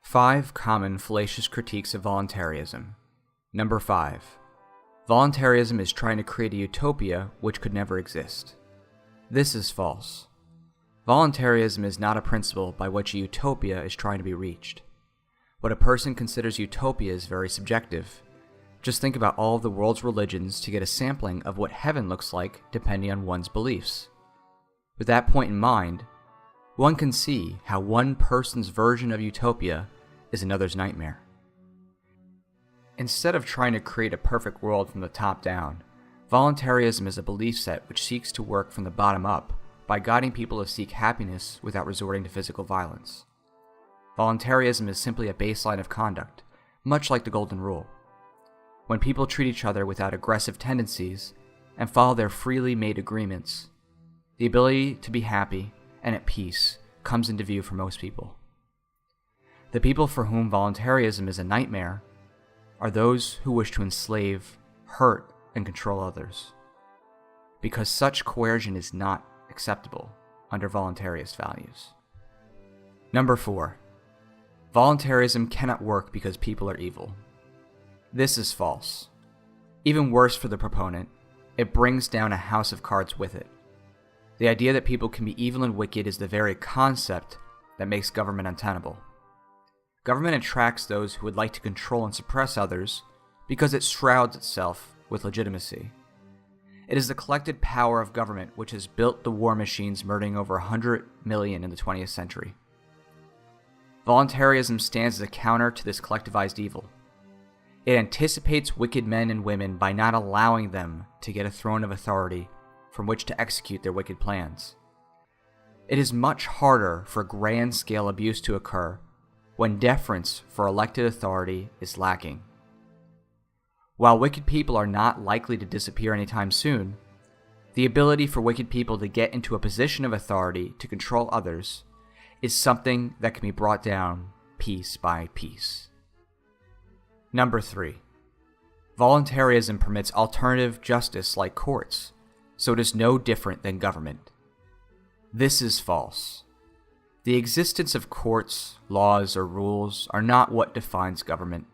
5 common fallacious critiques of voluntarism. Number 5. Voluntarism is trying to create a utopia which could never exist. This is false. Voluntarism is not a principle by which a utopia is trying to be reached. What a person considers utopia is very subjective. Just think about all of the world's religions to get a sampling of what heaven looks like depending on one's beliefs. With that point in mind, one can see how one person's version of utopia is another's nightmare. Instead of trying to create a perfect world from the top down, voluntarism is a belief set which seeks to work from the bottom up by guiding people to seek happiness without resorting to physical violence. Voluntarism is simply a baseline of conduct, much like the Golden Rule. When people treat each other without aggressive tendencies and follow their freely made agreements, the ability to be happy and at peace comes into view for most people. The people for whom voluntarism is a nightmare are those who wish to enslave, hurt, and control others, because such coercion is not acceptable under voluntarist values. Number 4. Voluntarism cannot work because people are evil. This is false. Even worse for the proponent, it brings down a house of cards with it. The idea that people can be evil and wicked is the very concept that makes government untenable. Government attracts those who would like to control and suppress others because it shrouds itself with legitimacy. It is the collected power of government which has built the war machines murdering over 100 million in the 20th century. Voluntarism stands as a counter to this collectivized evil. It anticipates wicked men and women by not allowing them to get a throne of authority from which to execute their wicked plans. It is much harder for grand-scale abuse to occur when deference for elected authority is lacking. While wicked people are not likely to disappear anytime soon, the ability for wicked people to get into a position of authority to control others is something that can be brought down piece by piece. Number 3. Voluntarism permits alternative justice like courts, so it is no different than government. This is false. The existence of courts, laws, or rules are not what defines government.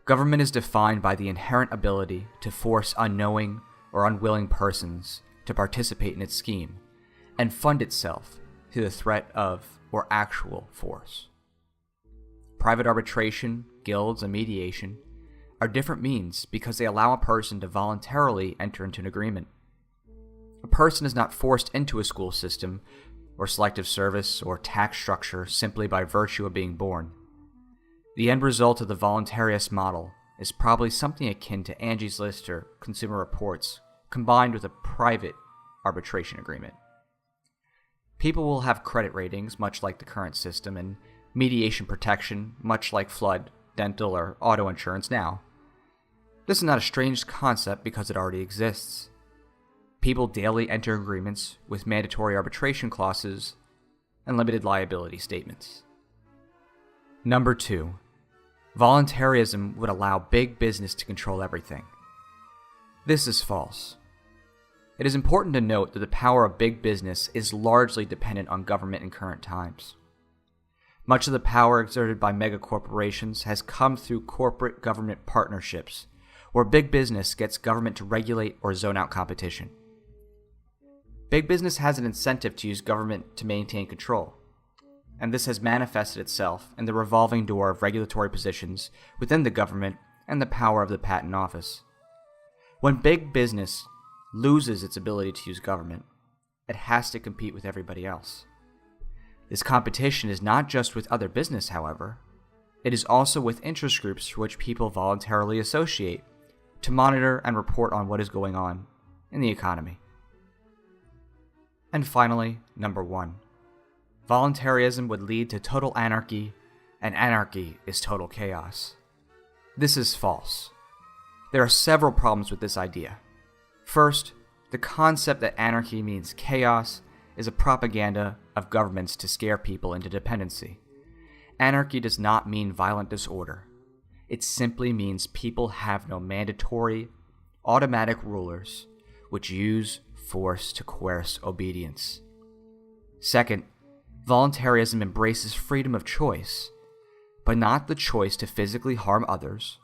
Government is defined by the inherent ability to force unknowing or unwilling persons to participate in its scheme and fund itself through the threat of or actual force. Private arbitration, guilds, and mediation are different means because they allow a person to voluntarily enter into an agreement. A person is not forced into a school system or selective service or tax structure simply by virtue of being born. The end result of the voluntarist model is probably something akin to Angie's List or Consumer Reports combined with a private arbitration agreement. People will have credit ratings much like the current system and mediation protection much like flood, dental, or auto insurance now. This is not a strange concept because it already exists. People daily enter agreements with mandatory arbitration clauses and limited liability statements. Number 2. Voluntarism would allow big business to control everything. This is false. It is important to note that the power of big business is largely dependent on government in current times. Much of the power exerted by megacorporations has come through corporate-government partnerships, where big business gets government to regulate or zone out competition. Big business has an incentive to use government to maintain control, and this has manifested itself in the revolving door of regulatory positions within the government and the power of the Patent Office. When big business loses its ability to use government, it has to compete with everybody else. This competition is not just with other business, however. It is also with interest groups for which people voluntarily associate to monitor and report on what is going on in the economy. And finally, number 1. Voluntarism would lead to total anarchy, and anarchy is total chaos. This is false. There are several problems with this idea. First, the concept that anarchy means chaos is a propaganda of governments to scare people into dependency. Anarchy does not mean violent disorder. It simply means people have no mandatory, automatic rulers which use force to coerce obedience. Second, voluntarism embraces freedom of choice. but not the choice to physically harm others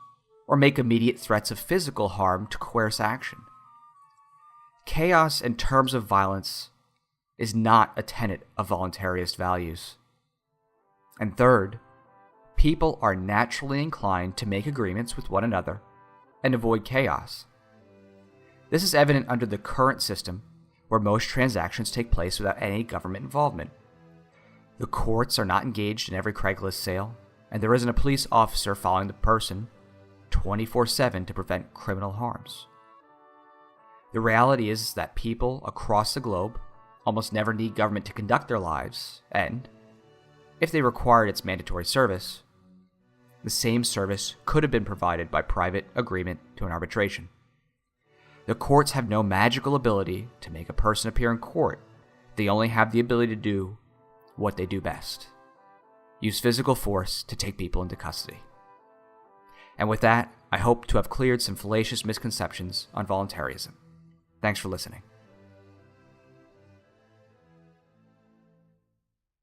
or make immediate threats of physical harm to coerce action. Chaos in terms of violence is not a tenet of voluntarist values. And third, people are naturally inclined to make agreements with one another and avoid chaos. This is evident under the current system, where most transactions take place without any government involvement. The courts are not engaged in every Craigslist sale, and there isn't a police officer following the person 24/7 to prevent criminal harms. The reality is that people across the globe almost never need government to conduct their lives, and, if they required its mandatory service, the same service could have been provided by private agreement to an arbitration. The courts have no magical ability to make a person appear in court. They only have the ability to do what they do best: use physical force to take people into custody. And with that, I hope to have cleared some fallacious misconceptions on voluntarism. Thanks for listening.